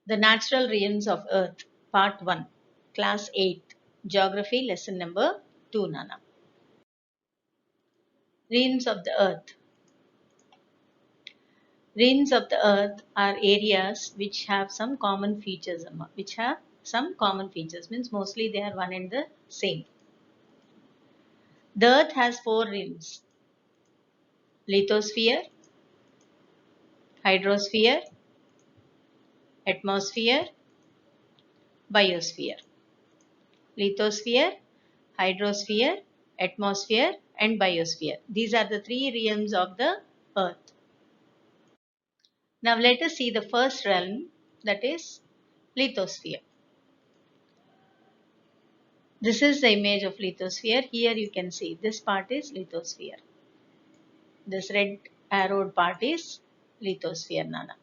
The Natural Realms of Earth, Part 1, Class 8, Geography, Lesson number 2, Nana. Realms of the Earth. Realms of the Earth are areas which have some common features, means mostly they are one and the same. The Earth has four realms: lithosphere, hydrosphere, atmosphere, biosphere. Lithosphere, hydrosphere, atmosphere, and biosphere. These are the three realms of the Earth. Now let us see the first realm, that is lithosphere. This is the image of lithosphere. Here you can see this part is lithosphere. This red arrowed part is lithosphere, Nana.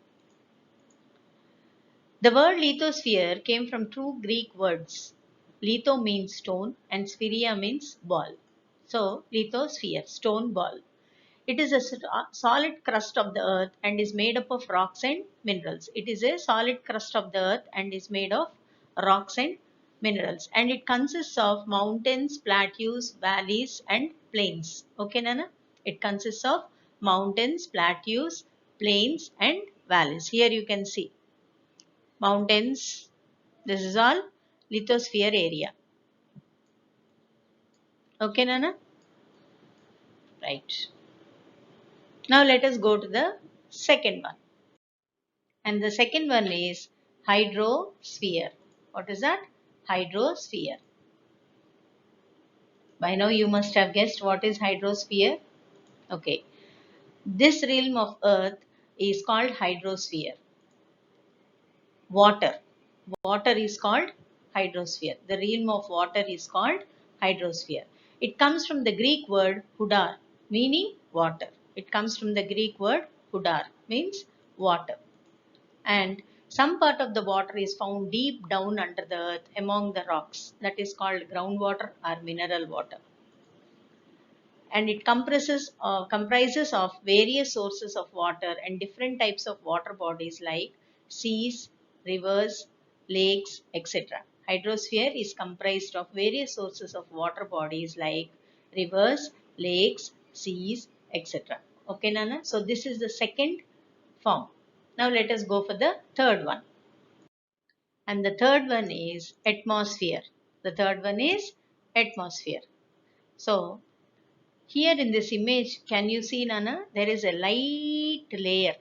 The word lithosphere came from two Greek words. Litho means stone and spheria means ball. So lithosphere, stone ball. It is a solid crust of the earth and is made up of rocks and minerals. It is a solid crust of the earth and is made of rocks and minerals. And it consists of mountains, plateaus, valleys, and plains. Okay, Nana? It consists of mountains, plateaus, plains, and valleys. Here you can see mountains. This is all lithosphere area. Okay, Nana? Right. Now let us go to the second one. And the second one is hydrosphere. What is that? Hydrosphere. By now you must have guessed what is hydrosphere. Okay. This realm of earth is called hydrosphere. Water. Water is called hydrosphere. The realm of water is called hydrosphere. It comes from the Greek word hudar, meaning water. It comes from the Greek word hudar, means water. And some part of the water is found deep down under the earth among the rocks. That is called groundwater or mineral water. And it comprises of various sources of water and different types of water bodies like seas, rivers, lakes, etc. Hydrosphere is comprised of various sources of water bodies like rivers, lakes, seas, etc. Okay, Nana? So this is the second form. Now let us go for the third one. And the third one is atmosphere. The third one is atmosphere. So here in this image, can you see, Nana? There is a light layer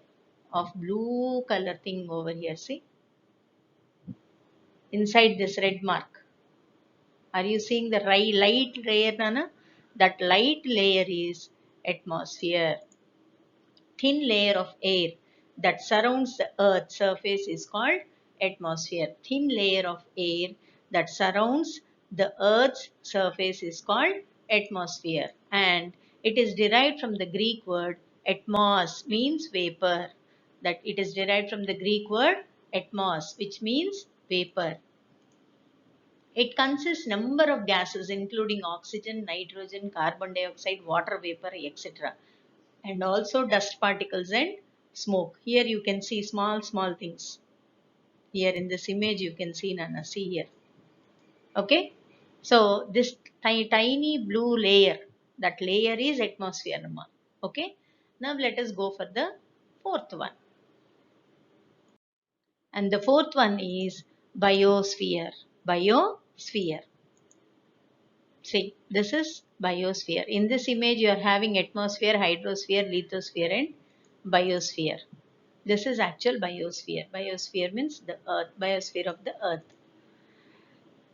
of blue color thing over here. See? Inside this red mark. Are you seeing the light layer, Nana? That light layer is atmosphere. Thin layer of air that surrounds the earth's surface is called atmosphere. Thin layer of air that surrounds the earth's surface is called atmosphere, and it is derived from the Greek word atmos, means vapor. That it is derived from the Greek word atmos, which means vapor. It consists number of gases including oxygen, nitrogen, carbon dioxide, water vapor, etc., and also dust particles and smoke. Here you can see small things. Here in this image you can see, Nana, see here. Okay. So this tiny blue layer, that layer is atmosphere, Nama. Okay. Now let us go for the fourth one. And the fourth one is biosphere. Biosphere. See, this is biosphere. In this image you are having atmosphere, hydrosphere, lithosphere, and biosphere. This is actual biosphere. Biosphere means the earth, biosphere of the earth.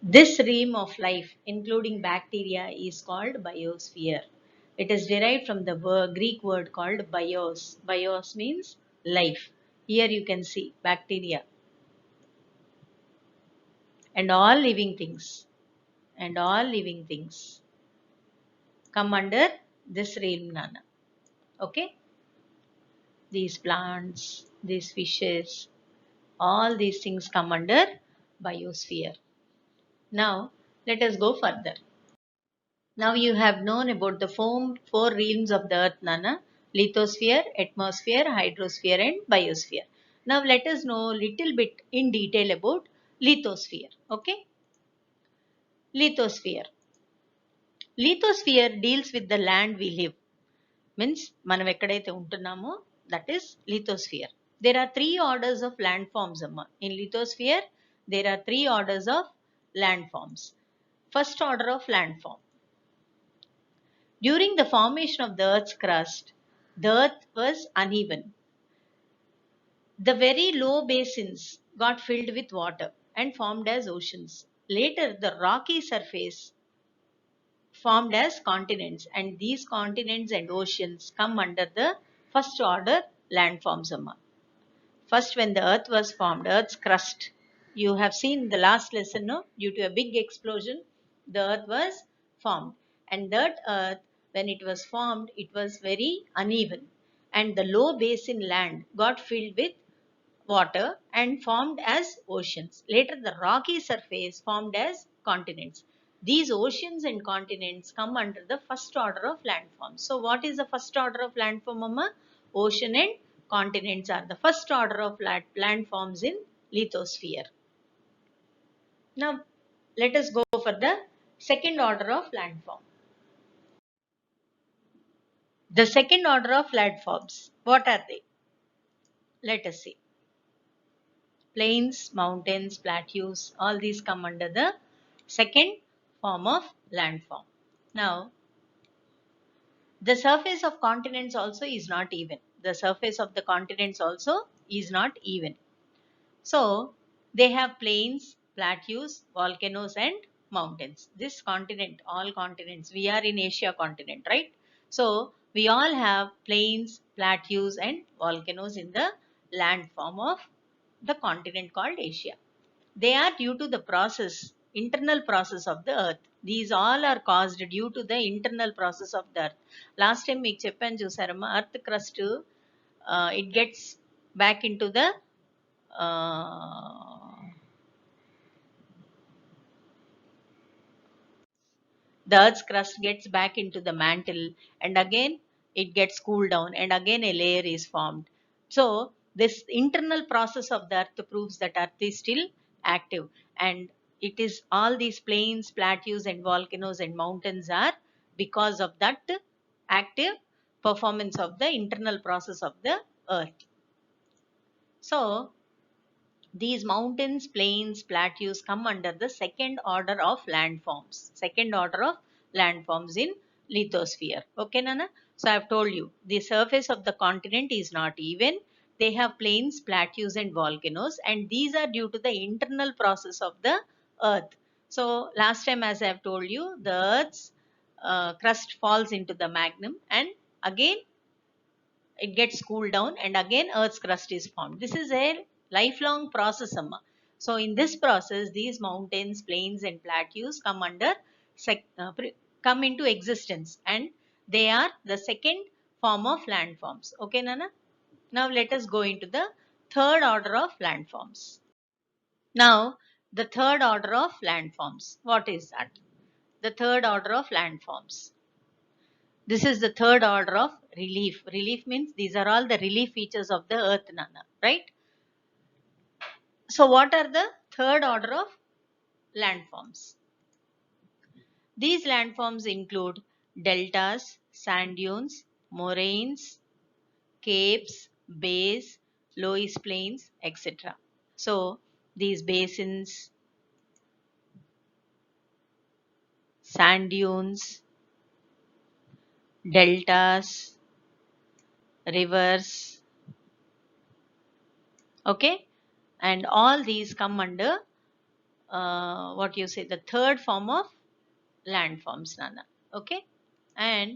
This realm of life, including bacteria, is called biosphere. It is derived from the Greek word called bios. Bios means life. Here you can see bacteria and all living things. And all living things come under this realm, Nana. Okay? These plants, these fishes, all these things come under biosphere. Now, let us go further. Now you have known about the four realms of the earth, Nana: lithosphere, atmosphere, hydrosphere, and biosphere. Now let us know little bit in detail about lithosphere. Okay, lithosphere. Lithosphere deals with the land we live. Means మనం ఎక్కడైతే ఉంటున్నామో that is lithosphere. There are three orders of landforms amma. In lithosphere there are three orders of landforms. First order of landform. During the formation of the earth's crust, the earth was uneven. The very low basins got filled with water and formed as oceans. Later the rocky surface formed as continents, and these continents and oceans come under the first order landforms amma. First, when the earth was formed, earth's crust, you have seen the last lesson, no? Due to a big explosion the earth was formed, and that earth, when it was formed, it was very uneven, and the low basin land got filled with water and formed as oceans. Later, the rocky surface formed as continents. These oceans and continents come under the first order of landforms. So, what is the first order of landform, Amma? Ocean and continents are the first order of landforms in lithosphere. Now, let us go for the second order of landform. The second order of landforms, what are they? Let us see. Plains, mountains, plateaus, all these come under the second form of landform. Now, the surface of continents also is not even. The surface of the continents also is not even. So, they have plains, plateaus, volcanoes and mountains. This continent, all continents, we are in Asia continent, right? So, we all have plains, plateaus and volcanoes in the landform of the continent called Asia. They are due to the process, internal process of the earth. These all are caused due to the internal process of the earth. Last time మీకు చెప్పాను చూసారమ్మా, earth crust it gets back into the earth's crust gets back into the mantle, and again it gets cooled down, and again a layer is formed. So this internal process of the earth proves that earth is still active, and it is all these plains, plateaus and volcanoes and mountains are because of that active performance of the internal process of the earth. So these mountains, plains, plateaus come under the second order of landforms. Second order of landforms in lithosphere. Okay, Nana? So I have told you the surface of the continent is not even. They have plains, plateaus and volcanoes, and these are due to the internal process of the earth. So last time, as I have told you, the earth's crust falls into the magma, and again it gets cooled down, and again earth's crust is formed. This is a lifelong process, amma. So in this process these mountains, plains and plateaus come under come into existence, and they are the second form of landforms. Okay, Nana? Now let us go into the third order of landforms. Now the third order of landforms, what is that? The third order of landforms, this is the third order of relief. Relief means these are all the relief features of the earth, Nana, right? So what are the third order of landforms? These landforms include deltas, sand dunes, moraines, capes, bays, loess plains, etc. So these basins, sand dunes, deltas, rivers, okay, and all these come under what you say, the third form of landforms, Nana. Okay, and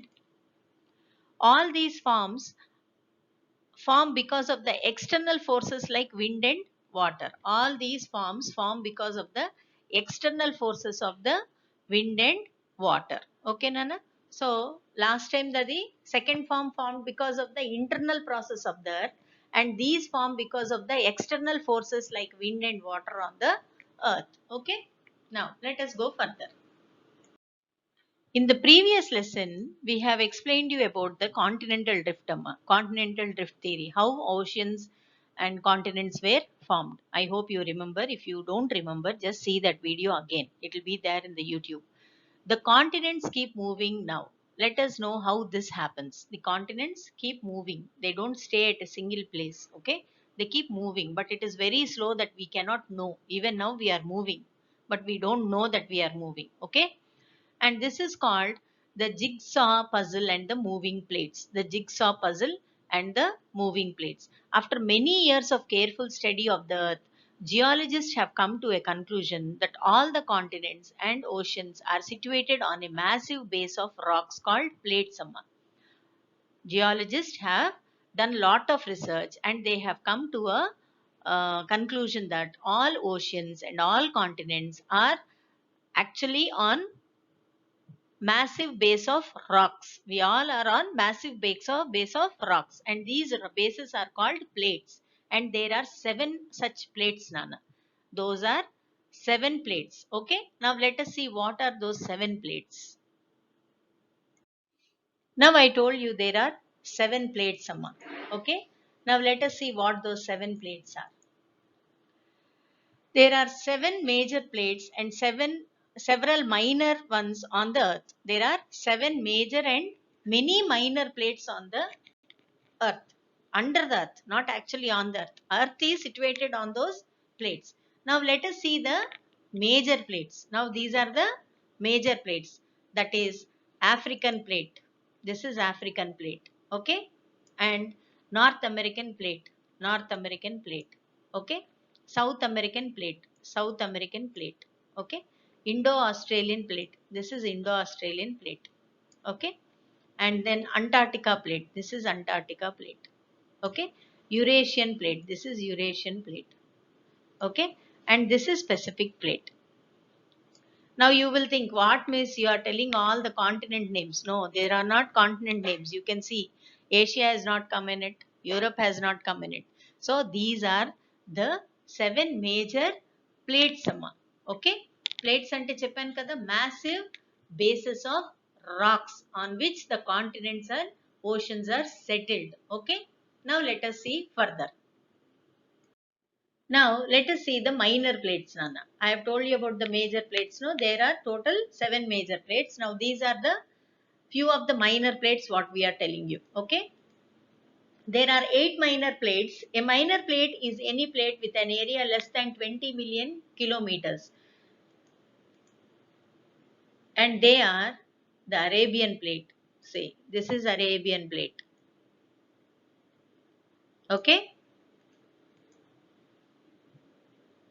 all these forms form because of the external forces like wind and water. All these forms form because of the external forces of the wind and water. Okay, Nana? So last time the second form formed because of the internal process of the earth, and these form because of the external forces like wind and water on the earth. Okay, now let us go further. In the previous lesson, we have explained you about the continental drift, continental drift theory, how oceans and continents were formed. I hope you remember. If you don't remember, just see that video again. It will be there in the YouTube. The continents keep moving now. Let us know how this happens. The continents keep moving. They don't stay at a single place. Okay? They keep moving, but it is very slow that we cannot know. Even now we are moving, but we don't know that we are moving. Okay? And this is called the jigsaw puzzle and the moving plates. The jigsaw puzzle and the moving plates. After many years of careful study of the earth, geologists have come to a conclusion that all the continents and oceans are situated on a massive base of rocks called plates. Geologists have done a lot of research and they have come to a conclusion that all oceans and all continents are actually on massive base of rocks. We all are on massive base of rocks, and these bases are called plates. And there are 7 such plates, Nana. Those are 7 plates. Okay. Now let us see what are those 7 plates. Now I told you there are 7 plates, Amma. Okay. Now let us see what those 7 plates are. There are 7 major plates and several minor ones on the earth. There are 7 major and many minor plates on the earth, under the earth, not actually on the earth. Earth is situated on those plates. Now let us see the major plates. Now these are the major plates. That is African plate. This is African plate. Okay. And North American plate. North American plate. Okay. South American plate. South American plate. Okay. Indo-Australian plate. This is Indo-Australian plate. Okay. And then Antarctica plate. This is Antarctica plate. Okay. Eurasian plate. This is Eurasian plate. Okay. And this is Pacific plate. Now you will think, what, miss, you are telling all the continent names. No, there are not continent names. You can see Asia has not come in it. Europe has not come in it. So these are the 7 major plates. Okay. Plates ante cheppan kada, massive bases of rocks on which the continents and oceans are settled. Okay. Now let us see further. Now let us see the minor plates, Nana. I have told you about the major plates. No, there are total 7 major plates. Now these are the few of the minor plates what we are telling you. Okay. There are 8 minor plates. A minor plate is any plate with an area less than 20 million kilometers. And they are the Arabian plate. Say, this is Arabian plate. Okay.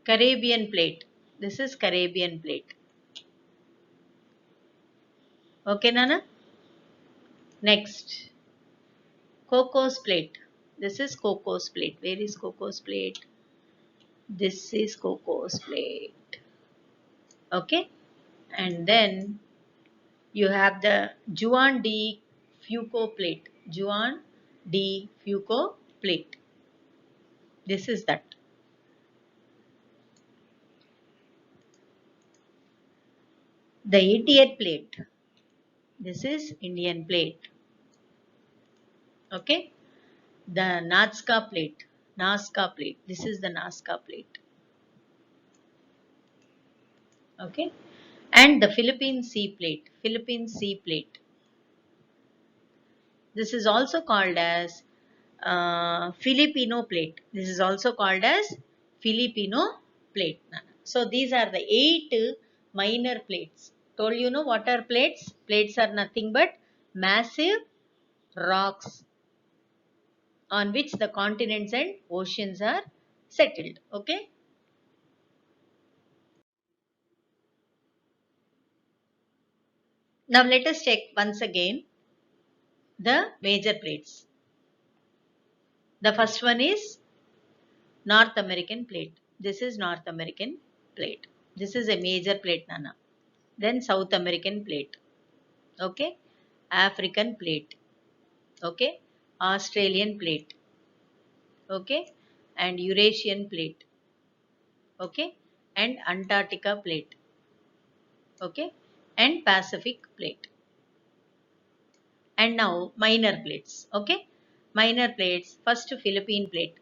Caribbean plate. This is Caribbean plate. Okay, Nana. Next. Cocos plate. This is Cocos plate. Where is Cocos plate? This is Cocos plate. Okay. And then you have the Juan de Fuco plate. Juan de Fuco plate. This is that. The 80th plate. This is Indian plate. Okay. The Nazca plate. Nazca plate. This is the Nazca plate. Okay. And the Philippine Sea plate. Philippine Sea plate. This is also called as Filipino plate. This is also called as Filipino plate. So these are the 8 minor plates. Told you know what are plates? Plates are nothing but massive rocks on which the continents and oceans are settled. Okay. Now let us check once again the major plates. The first one is North American plate. This is North American plate. This is a major plate, Nana. Then South American plate. Okay. African plate. Okay. Australian plate. Okay. And Eurasian plate. Okay. And Antarctica plate. Okay. And Pacific plate. And now minor plates. Okay. Minor plates. First Philippine plate.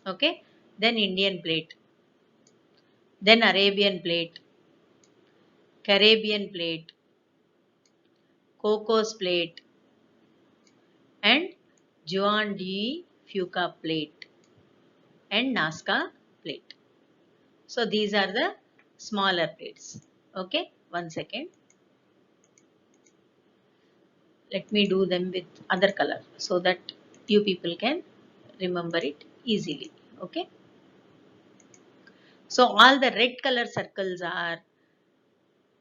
Okay, then Indian plate, then Arabian plate, Caribbean plate, Cocos plate, and Juan de Fuca plate, and Nazca plate. So these are the smaller plates. Okay, one second. Let me do them with other color so that you people can remember it easily. Okay. So all the red color circles are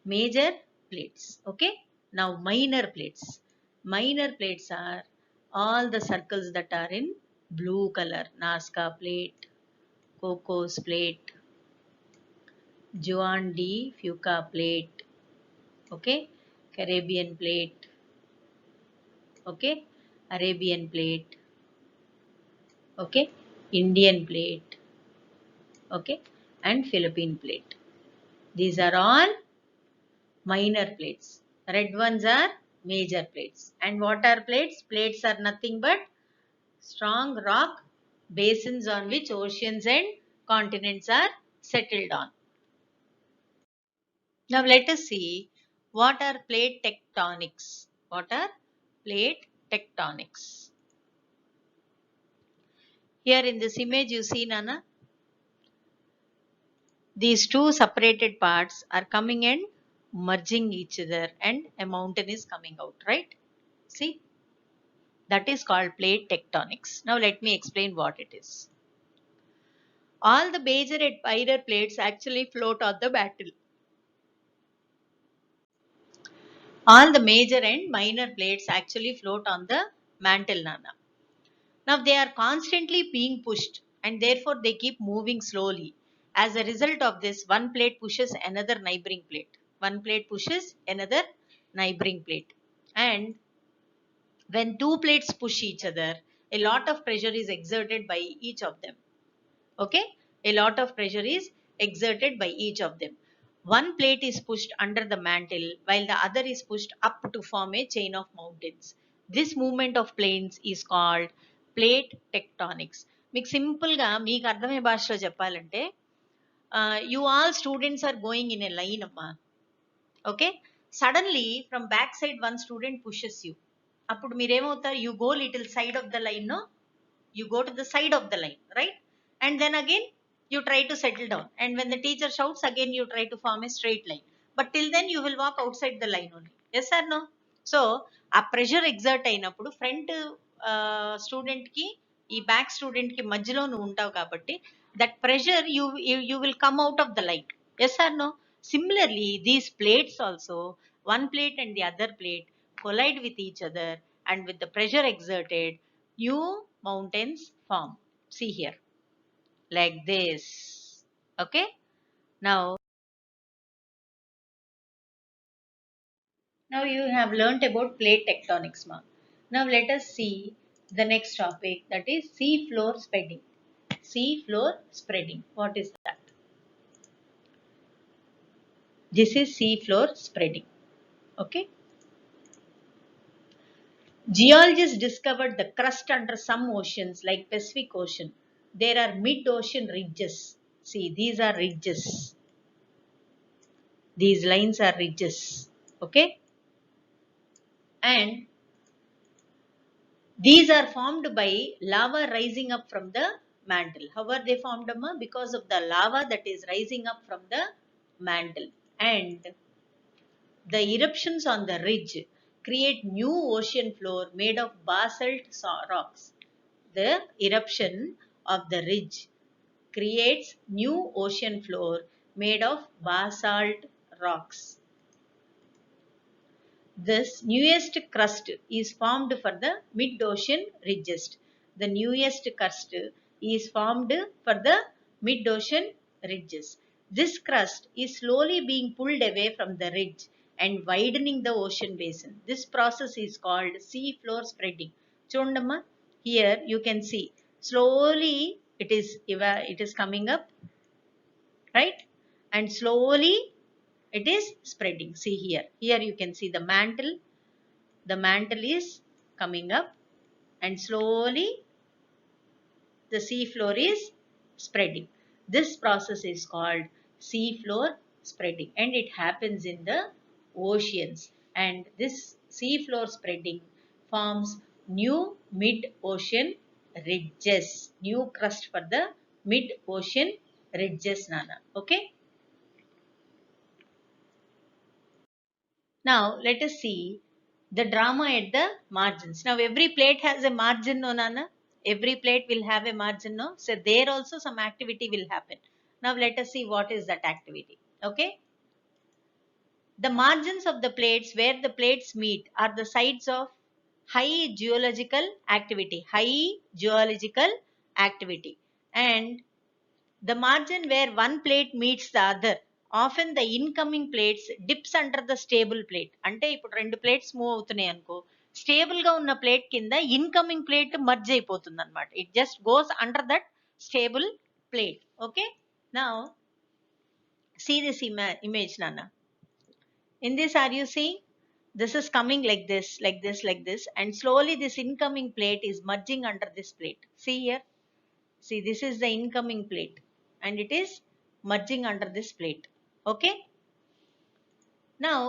major plates. Okay. Now minor plates. Minor plates are all the circles that are in blue color. Nazca plate, Cocos plate, Juan de Fuca plate. Okay. Caribbean plate. Okay. Arabian plate. Okay. Indian plate. Okay, and Philippine plate. These are all minor plates. Red ones are major plates. And what are plates? Plates are nothing but strong rock basins on which oceans and continents are settled on. Now let us see what are plate tectonics. What are plate tectonics? Here in this image you see, Nana, these two separated parts are coming and merging each other, and a mountain is coming out, right? See, that is called plate tectonics. Now let me explain what it is. All the major and minor plates actually float on the mantle. All the major and minor plates actually float on the mantle, Nana. Now they are constantly being pushed and therefore they keep moving slowly. As a result of this, one plate pushes another neighboring plate. One plate pushes another neighboring plate. And when two plates push each other, a lot of pressure is exerted by each of them. Okay? A lot of pressure is exerted by each of them. One plate is pushed under the mantle while the other is pushed up to form a chain of mountains. This movement of planes is called plate tectonics. మీకు సింపుల్గా మీకు అర్థమయ్యే భాషలో చెప్పాలంటే you all students are going in a line అమ్మా. Okay, suddenly from back side one student pushes you. అప్పుడు మీరేమవుతారు? You go little side of the line, no? You go to the side of the line, right? And then again you try to settle down, and when the teacher shouts again you try to form a straight line, but till then you will walk outside the line only. Yes or no? So ఆ pressure exert అయినప్పుడు front student కి ఈ back student కి మధ్యలో నువ్వు ఉంటావు కాబట్టి that pressure you will come out of the line. Yes or no? Similarly, these plates also, one plate and the other plate collide with each other, and with the pressure exerted, new mountains form. See here, like this. Okay. Now you have learnt about plate tectonics, ma. Now let us see the next topic, that is sea floor spreading. Sea floor spreading. What is that? This is sea floor spreading. Okay. Geologists discovered the crust under some oceans like Pacific Ocean. There are mid-ocean ridges. See, these are ridges. These lines are ridges. Okay. And these are formed by lava rising up from the mantle. How are they formed, Amma? Because of the lava that is rising up from the mantle. And the eruptions on the ridge create new ocean floor made of basalt rocks. The eruption of the ridge creates new ocean floor made of basalt rocks. This newest crust is formed for the mid-ocean ridges. The newest crust is formed for the mid-ocean ridges. This crust is slowly being pulled away from the ridge and widening the ocean basin. This process is called sea floor spreading. Chondamma, here you can see slowly it is coming up, right? And slowly it is spreading. See here. Here you can see the mantle. The mantle is coming up and slowly the sea floor is spreading. This process is called sea floor spreading, and it happens in the oceans. And this sea floor spreading forms new mid-ocean ridges, new crust for the mid-ocean ridges, Nana. Okay. Now let us see the drama at the margins. Now every plate has a margin, no, Nana? Every plate will have a margin, no? So there also some activity will happen. Now let us see what is that activity. Okay. The margins of the plates where the plates meet are the sites of high geological activity. High geological activity. And the margin where one plate meets the other, often the incoming plates dips under the stable plate. అంటే ఇప్పుడు రెండు plates move అవుతున్నాయి అనుకో, stable గా ఉన్న plate కింద incoming plate merge అయిపోతుంది అనమాట. It just goes under that stable plate. Okay. Now see this image, Nana. In this, are you seeing? This is coming like this, like this, like this, and slowly this incoming plate is merging under this plate. See here. See, this is the incoming plate and it is merging under this plate. Okay. Now,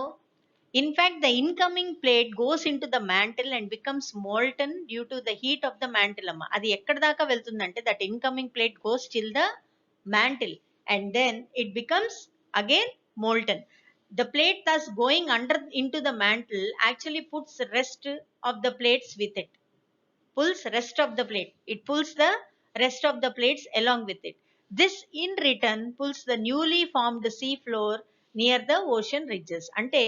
in fact, the incoming plate goes into the mantle and becomes molten due to the heat of the mantle. Adi ekkada daaka veltundante, that incoming plate goes till the mantle and then it becomes again molten. The plate thus going under into the mantle actually puts rest of the plates with it. Pulls rest of the plate. It pulls the rest of the plates along with it. This in return pulls the newly formed sea floor near the ocean ridges. అంటే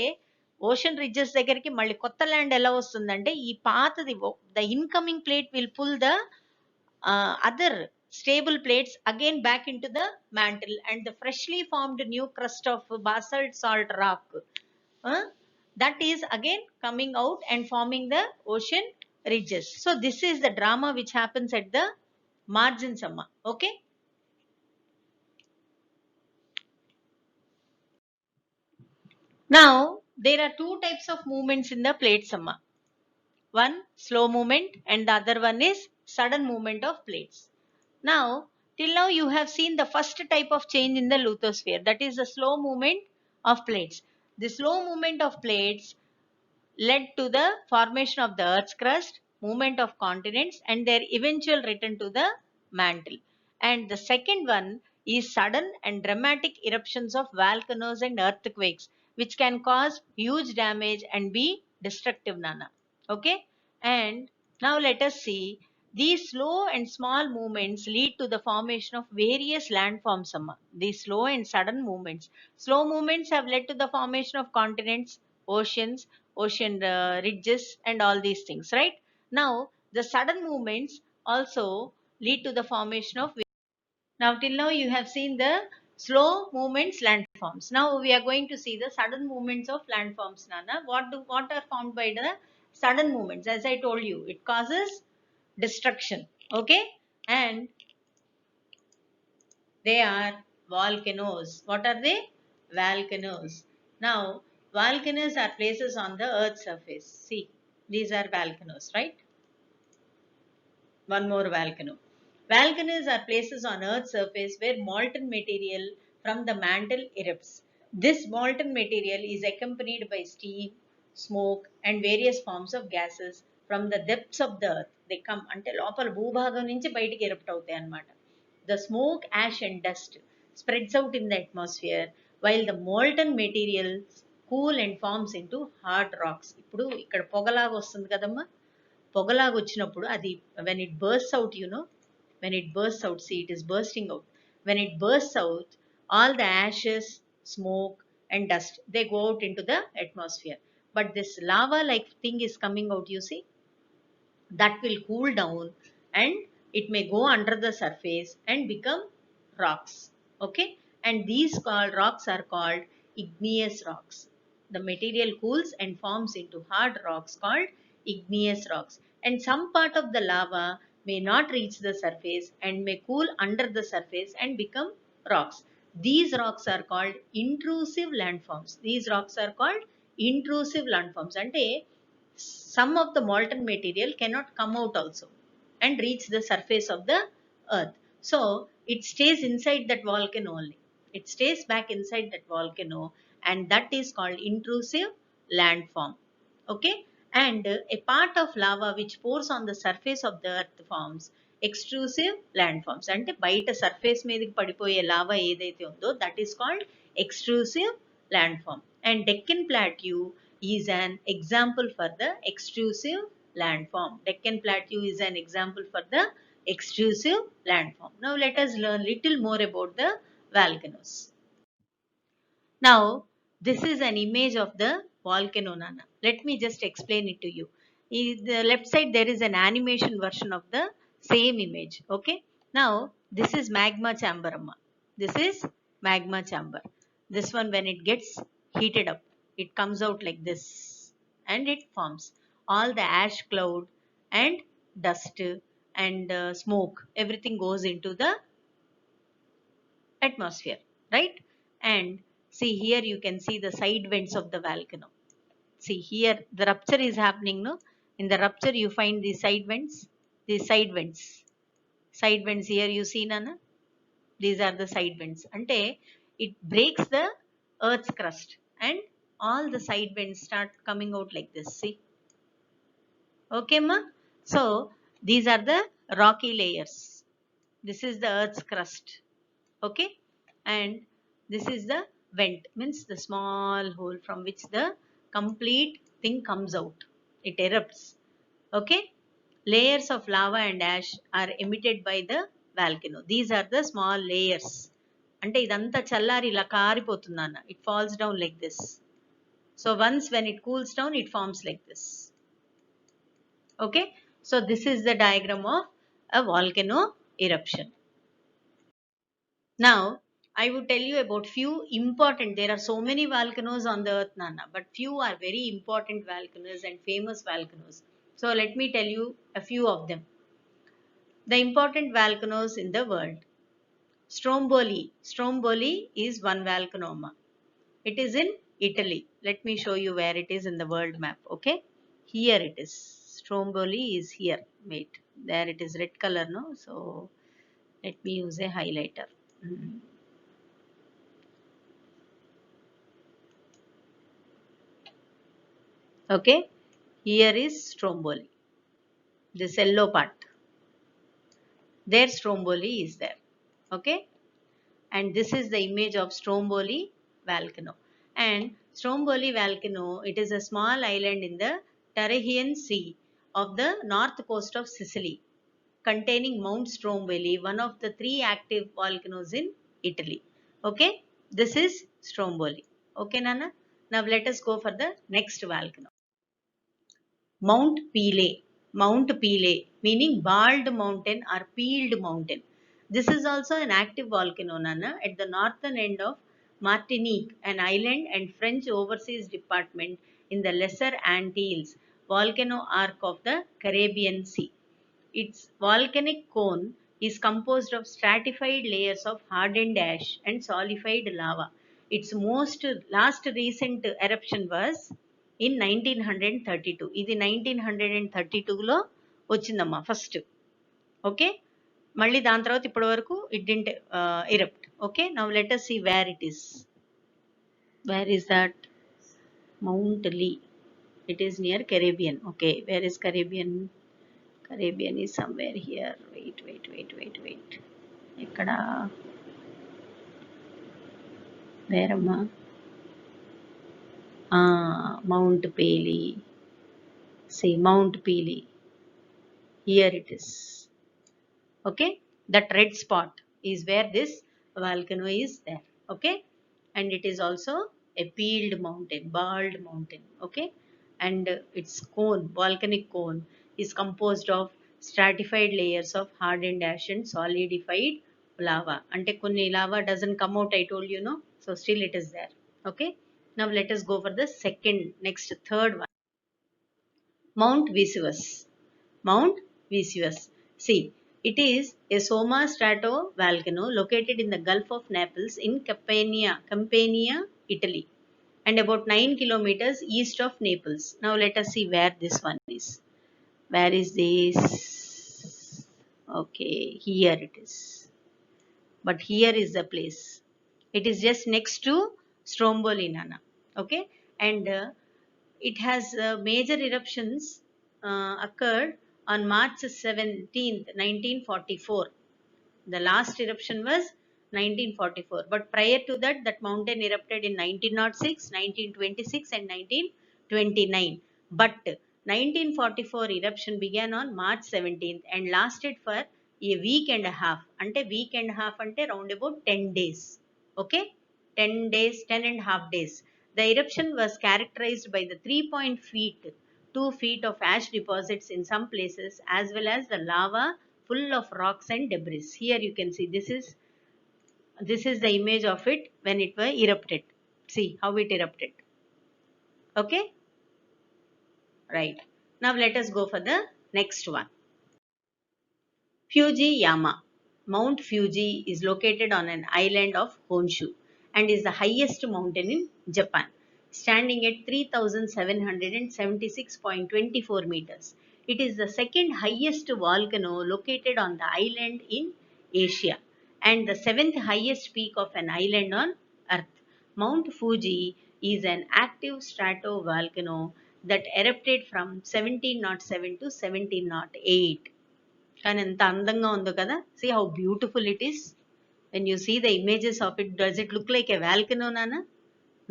ocean ridges దగ్గరికి మళ్ళీ కొత్త land ఎలా వస్తుందంటే ఈ పాతది the incoming plate will pull the other stable plates again back into the mantle and the freshly formed new crust of basalt salt rock that is again coming out and forming the ocean ridges. So this is the drama which happens at the margins, amma. Okay. Now there are two types of movements in the plates, amma. One slow movement and the other one is sudden movement of plates. Now till now you have seen the first type of change in the lithosphere, that is the slow movement of plates. The slow movement of plates led to the formation of the earth's crust, movement of continents and their eventual return to the mantle. And the second one is sudden and dramatic eruptions of volcanoes and earthquakes which can cause huge damage and be destructive, Nana. Okay. And now let us see, these slow and small movements lead to the formation of various landforms, Amma. These slow and sudden movements. Slow movements have led to the formation of continents, oceans, ocean ridges and all these things, right? Now the sudden movements also lead to the formation of, now till now you have seen the slow movements landforms. Now we are going to see the sudden movements of landforms, Nana. What are formed by the sudden movements? As I told you, it causes destruction. Okay. And they are volcanoes. What are they? Volcanoes. Now volcanoes are places on the earth's surface. See, these are volcanoes, right? One more volcano. Volcanoes are places on earth's surface where molten material from the mantle erupts. This molten material is accompanied by steam, smoke and various forms of gases from the depths of the earth. They come ante lopala bhubhagam nunchi bayitiki erupt avutayi annamata. The smoke, ash and dust spreads out in the atmosphere while the molten material cool and forms into hard rocks. ఇప్పుడు ఇక్కడ పొగలాగా వస్తుంది కదమ్మా, పొగలాగా వచ్చినప్పుడు అది when it bursts out, you know, when it bursts out, see, it is bursting out. When it bursts out, all the ashes, smoke and dust, they go out into the atmosphere. But this lava like thing is coming out, you see, that will cool down and it may go under the surface and become rocks. Okay. And these rocks are called igneous rocks. The material cools and forms into hard rocks called igneous rocks. And some part of the lava may not reach the surface and may cool under the surface and become rocks. These rocks are called intrusive landforms. These rocks are called intrusive landforms. Ante some of the molten material cannot come out also and reach the surface of the earth. So it stays inside that volcano only. It stays back inside that volcano, and that is called intrusive landform. Okay, and a part of lava which pours on the surface of the earth forms extrusive landforms. అంటే బయట surface మీదకి పడిపోయే lava ఏదైతే ఉందో that is called extrusive landform. And Deccan Plateau is an example for the extrusive landform. Deccan Plateau is an example for the extrusive landform. Now let us learn little more about the volcanoes. Now, this is an image of the volcano, Nana. Let me just explain it to you. In the left side, there is an animation version of the same image. Okay. Now, this is magma chamber, Amma. This is magma chamber. This one, when it gets heated up, it comes out like this and it forms. All the ash cloud and dust and smoke, everything goes into the atmosphere, right? And see here you can see the side vents of the volcano. See here the rupture is happening, no? In the rupture you find the side vents. The side vents. Side vents here you see, Nana? These are the side vents. Ante it breaks the earth's crust and all the side vents start coming out like this. See? Okay, ma? So these are the rocky layers. This is the earth's crust. Okay, and this is the vent, means the small hole from which the complete thing comes out. It erupts. Okay, layers of lava and ash are emitted by the volcano. These are the small layers. అంటే ఇదంతా చల్లారి ఇలా కారిపోతుందన్న. It falls down like this. So once when it cools down, it forms like this. Okay, so this is the diagram of a volcano eruption. Now, I would tell you about few important, there are so many volcanoes on the earth, Nana, but few are very important volcanoes and famous volcanoes. So let me tell you a few of them. The important volcanoes in the world. Stromboli. Stromboli is one volcano. It is in Italy. Let me show you where it is in the world map. Okay. Here it is. Stromboli is here. Wait. There it is red color, no? So let me use a highlighter. Okay, here is Stromboli, this yellow part. There Stromboli is there. Okay, and this is the image of Stromboli volcano. And Stromboli volcano, it is a small island in the Tyrrhenian Sea of the north coast of Sicily, containing Mount Stromboli, one of the 3 active volcanoes in Italy. Okay, this is Stromboli. Okay, Nana. Now let us go for the next volcano. Mount Pelee. Mount Pelee, meaning bald mountain or peeled mountain. This is also an active volcano, Nana, at the northern end of Martinique, an island and French overseas department in the Lesser Antilles, volcano arc of the Caribbean Sea. Its volcanic cone is composed of stratified layers of hardened ash and solidified lava. Its last recent eruption was in 1932. ఇది 1932లో వచ్చిందమ్మా first. Okay, మళ్ళీ దాని తర్వాత ఇప్పటి వరకు it didn't erupt. Okay, now let us see where it is. Where is that? Mount Lee. It is near Caribbean. Okay, where is Caribbean? Caribbean is somewhere here. Wait. ఎక్కడ? Where amma? Mount Pelee. See, Mount Pelee. Here it is. Okay, that red spot is where this volcano is there. Okay, and it is also a peeled mountain, bald mountain. Okay, and its cone, volcanic cone, is composed of stratified layers of hardened ash and solidified lava. Ante konni lava doesn't come out, I told you, no? So still it is there. Okay, now let us go for the third one. Mount Vesuvius. Mount Vesuvius. See, it is a Somma-strato volcano located in the Gulf of Naples in Campania, Italy, and about 9 kilometers east of Naples. Now let us see where this one is. Where is this? Okay, here it is. But here is the place. It is just next to Stromboli. Okay, and it has major eruptions occurred on March 17th, 1944. The last eruption was 1944. But prior to that, that mountain erupted in 1906, 1926 and 1929. But 1944 eruption began on March 17th and lasted for a week and a half. Ante week and a half ante round about 10 days. Okay? 10 days, 10 and a half days. The eruption was characterized by the 3 feet, 2 feet of ash deposits in some places, as well as the lava full of rocks and debris. Here you can see this is the image of it when it was erupted. See how it erupted. Okay, right. Now let us go for the next one. Fuji-Yama. Mount Fuji is located on an island of Honshu and is the highest mountain in Japan, standing at 3,776.24 meters. It is the second highest volcano located on the island in Asia and the seventh highest peak of an island on Earth. Mount Fuji is an active stratovolcano that erupted from 1707 to 1708. కానీ ఎంత అందంగా ఉందో కదా. See how beautiful it is. When you see the images of it, does it look like a volcano, Nana?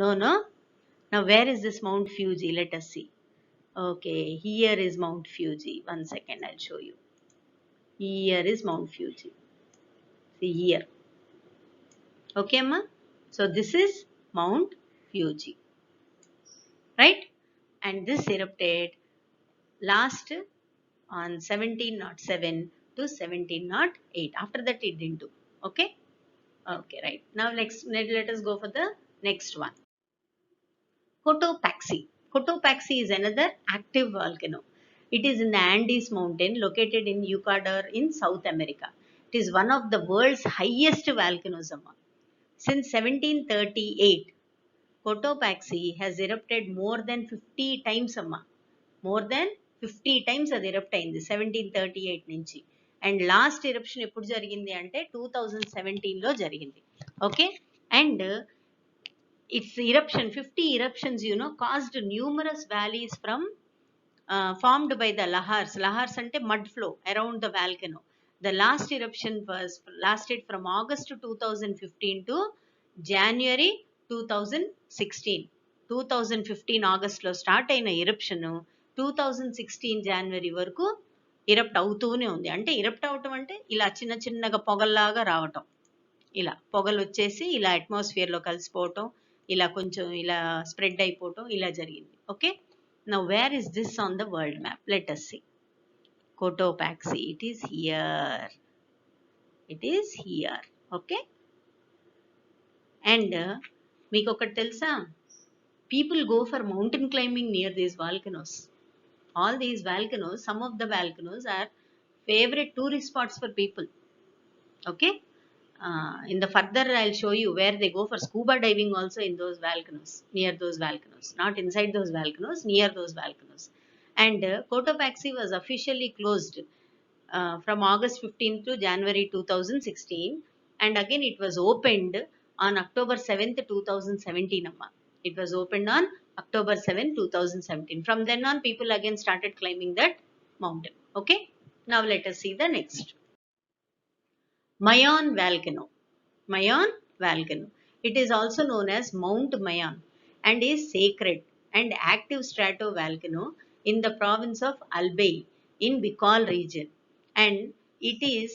No, no. Now where is this Mount Fuji? Let us see. Okay, here is Mount Fuji. One second, I'll show you. Here is Mount Fuji. See here. Okay, Amma? So this is Mount Fuji. Right? And this erupted last on 1707 to 1708. After that it didn't do. Okay? Okay, right. Now let us go for the next one. Cotopaxi. Cotopaxi is another active volcano. It is in the Andes mountain located in Ecuador in South America. It is one of the world's highest volcanoes. Since 1738, Cotopaxi has erupted more than 50 times. More than 50 times అది erupt అయింది 1738 నుంచి. And last eruption ఎప్పుడు జరిగింది అంటే 2017లో జరిగింది. Okay, and its eruption 50 eruptions caused numerous valleys from formed by the lahars ante mud flow around the volcano. The last eruption was lasted from August 2015 to January 2016. 2015 August లో start అయిన eruption 2016 జనవరి వరకు erupt అవుతూనే ఉంది. అంటే erupt అవటం అంటే ఇలా చిన్న చిన్నగా పొగల్లాగా రావటం, ఇలా పొగలు వచ్చేసి ఇలా అట్మాస్ఫియర్లో కలిసిపోవటం, ఇలా కొంచెం ఇలా స్ప్రెడ్ అయిపోవటం, ఇలా జరిగింది. Okay, now where is this on the world map? Let us see. Cotopaxi, it is here. It is here. Okay, and మీకు ఒకటి తెలుసా, people go for mountain climbing near these volcanoes. All these volcanoes, some of the volcanoes are favorite tourist spots for people. Okay, in the further I'll show you where they go for scuba diving also in those volcanoes, near those volcanoes, not inside those volcanoes, near those volcanoes. And Cotopaxi was officially closed from August 15th to January 2016, and again it was opened on October 7th 2017. Amma, it was opened on October 7th 2017. From then on people again started climbing that mountain. Okay, now let us see the next. Mayon volcano. Mayon volcano. It is also known as Mount Mayon and is sacred and active stratovolcano in the province of Albay in Bicol region, and it is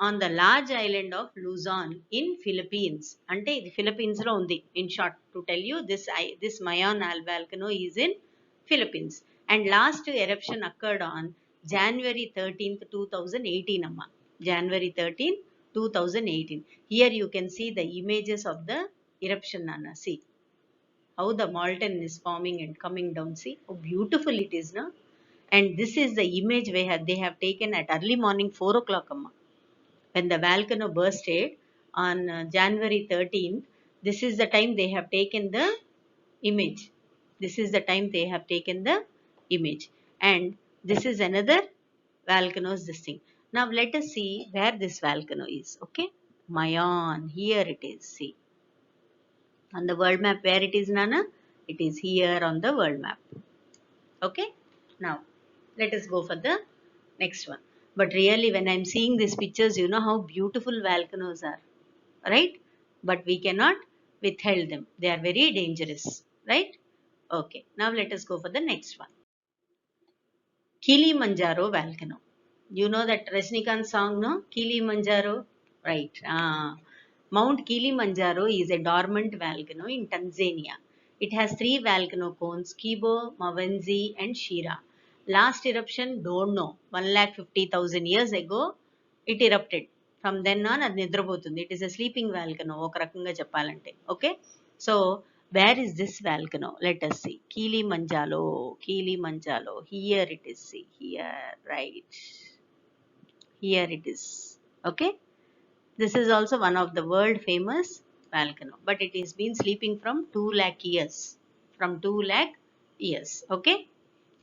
on the large island of Luzon in Philippines. Ante idi Philippines lo undi. In short, to tell you, this Mayon volcano is in Philippines, and last eruption occurred on January 13th 2018. Amma, January 13th 2018. Here you can see the images of the eruption, Nana. See how the molten is forming and coming down. See how beautiful it is, no? And this is the image they have taken at early morning 4 o'clock, Amma, when the volcano bursted on January 13th. This is the time they have taken the image. This is the time they have taken the image. And this is another volcano's this thing. Now let us see where this volcano is. Okay, Mayon, here it is. See on the world map where it is, Nana? It is here on the world map. Okay, now let us go for the next one. But really, when I'm seeing these pictures, you know how beautiful volcanoes are, right? But we cannot withhold them. They are very dangerous, right? Okay, now let us go for the next one. Kilimanjaro volcano. You know that Rajnikant song, no? Kilimanjaro? Right. Mount Kilimanjaro is a dormant volcano in Tanzania. It has three volcano cones, Kibo, Mawenzi and Shira. Last eruption, don't know. 150,000 years ago, it erupted. From then on, అది నిద్రపోతుంది. It is a sleeping volcano. ఒక రకంగా చెప్పాలంటే. Okay? So, where is this volcano? Let us see. Kilimanjaro. Kilimanjaro. Here it is. See. Here. Right. Here it is. Okay. This is also one of the world famous volcano. But it has been sleeping from 2 lakh years. From 2 lakh years. Okay.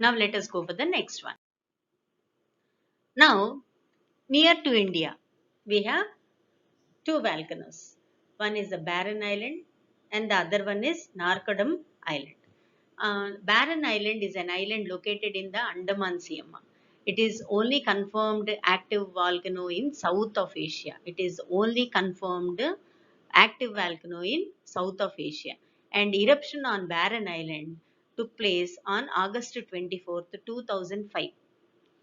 Now let us go for the next one. Now, near to India, we have two volcanoes. One is the Barren Island and the other one is Narkodam Island. Barren Island is an island located in the Andaman Sea. It is only confirmed active volcano in south of Asia. It is only confirmed active volcano in south of Asia. And eruption on Barren Island took place on August 24th, 2005.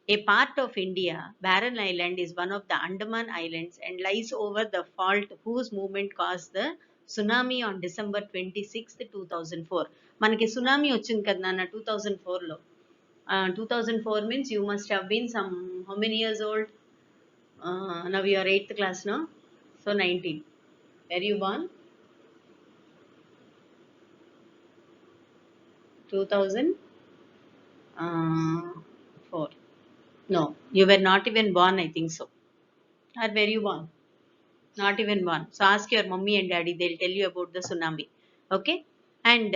A part of India, Barren Island is one of the Andaman Islands and lies over the fault whose movement caused the tsunami on December 26th, 2004. మనకి tsunami వచ్చింది కదా నాన్న 2004లో. 2004 means you must have been some how many years old? Now you are 8th class, no? So 19. Were you born? 2004. No, you were not even born, I think so. Or were you born? Not even one. So ask your mummy and daddy, they'll tell you about the tsunami. Okay? And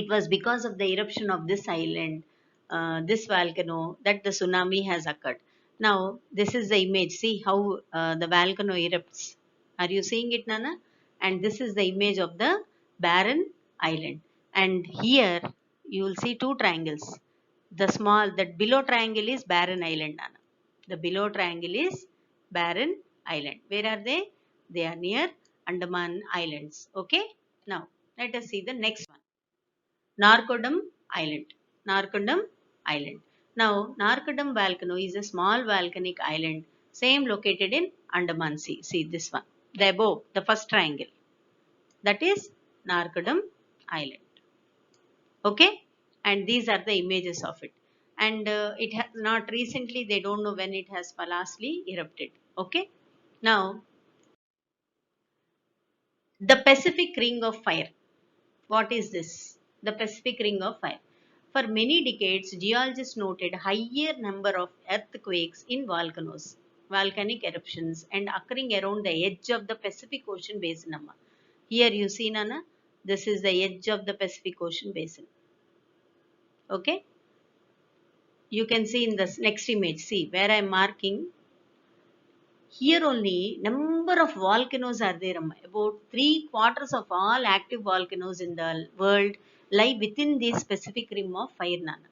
it was because of the eruption of this island, this volcano, that the tsunami has occurred. Now, this is the image. See how the volcano erupts. Are you seeing it, Nana? And this is the image of the barren island. And here you will see two triangles. The small, that below triangle is barren island, Nana. The below triangle is barren island. Where are they? They are near Andaman Islands. Okay. Now, let us see the next one. Narkodam Island. Narkodam Island. Now, Narkodam volcano is a small volcanic island, same located in Andaman Sea. See this one. The above, the first triangle. That is Narkodam Island. Okay? And these are the images of it. And it has not recently, they don't know when it has lastly erupted. Okay? Now, the Pacific Ring of Fire. What is this? The Pacific Ring of Fire. For many decades, geologists noted higher number of earthquakes in volcanoes, volcanic eruptions, and occurring around the edge of the Pacific Ocean basin. Here you see, Nana, this is the edge of the Pacific Ocean basin. Okay? You can see in this next image, see where I am marking. Here only number of volcanoes are there. About 3/4 of all active volcanoes in the world lie within this specific rim of fire, Nana.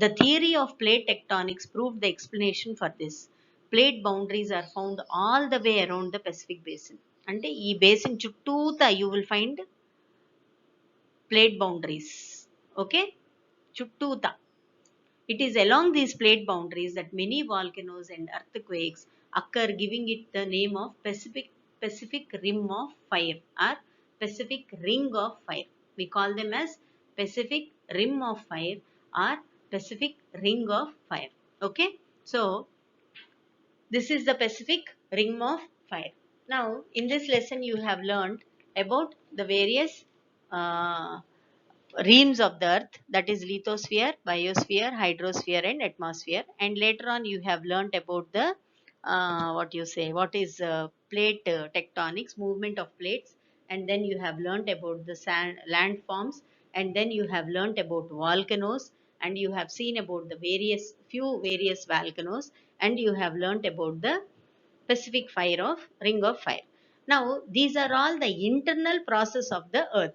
The theory of plate tectonics proved the explanation for this. Plate boundaries are found all the way around the Pacific basin. అంటే ఈ basin చుట్టూతా you will find plate boundaries. Okay? చుట్టూతా. It is along these plate boundaries that many volcanoes and earthquakes occur, giving it the name of Pacific Rim of Fire or Pacific Ring of Fire. We call them as Pacific Rim of Fire or Pacific Ring of Fire. Okay, so this is the Pacific Ring of Fire. Now, in this lesson, you have learned about the various uh, realms of the earth, that is lithosphere, biosphere, hydrosphere and atmosphere. And later on you have learnt about the what you say, what is plate tectonics, movement of plates. And then you have learnt about the sand landforms, and then you have learnt about volcanoes, and you have seen about the various few various volcanoes, and you have learnt about the Pacific fire of ring of fire. Now, these are all the internal process of the earth.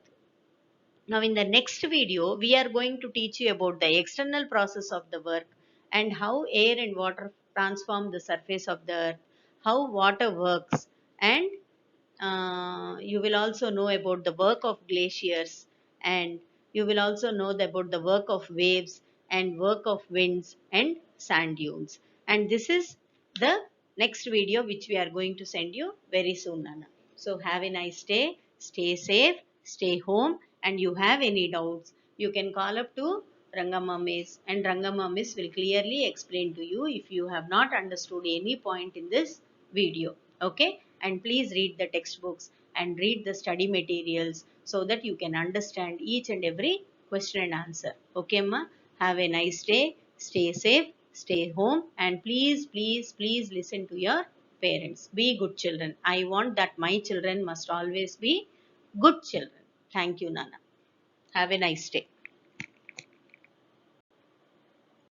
Now, in the next video, we are going to teach you about the external process of the work and how air and water transform the surface of the earth, how water works, and you will also know about the work of glaciers, and you will also know about the work of waves and work of winds and sand dunes. And this is the next video which we are going to send you very soon, Nana. So have a nice day, stay safe, stay home, and you have any doubts, you can call up to Rangamamis, and Rangamamis will clearly explain to you if you have not understood any point in this video. Okay, and please read the textbooks and read the study materials so that you can understand each and every question and answer. Okay, ma, have a nice day, stay safe, stay home, and please listen to your parents. Be good children. I want that my children must always be good children. Thank you, Nana. Have a nice day.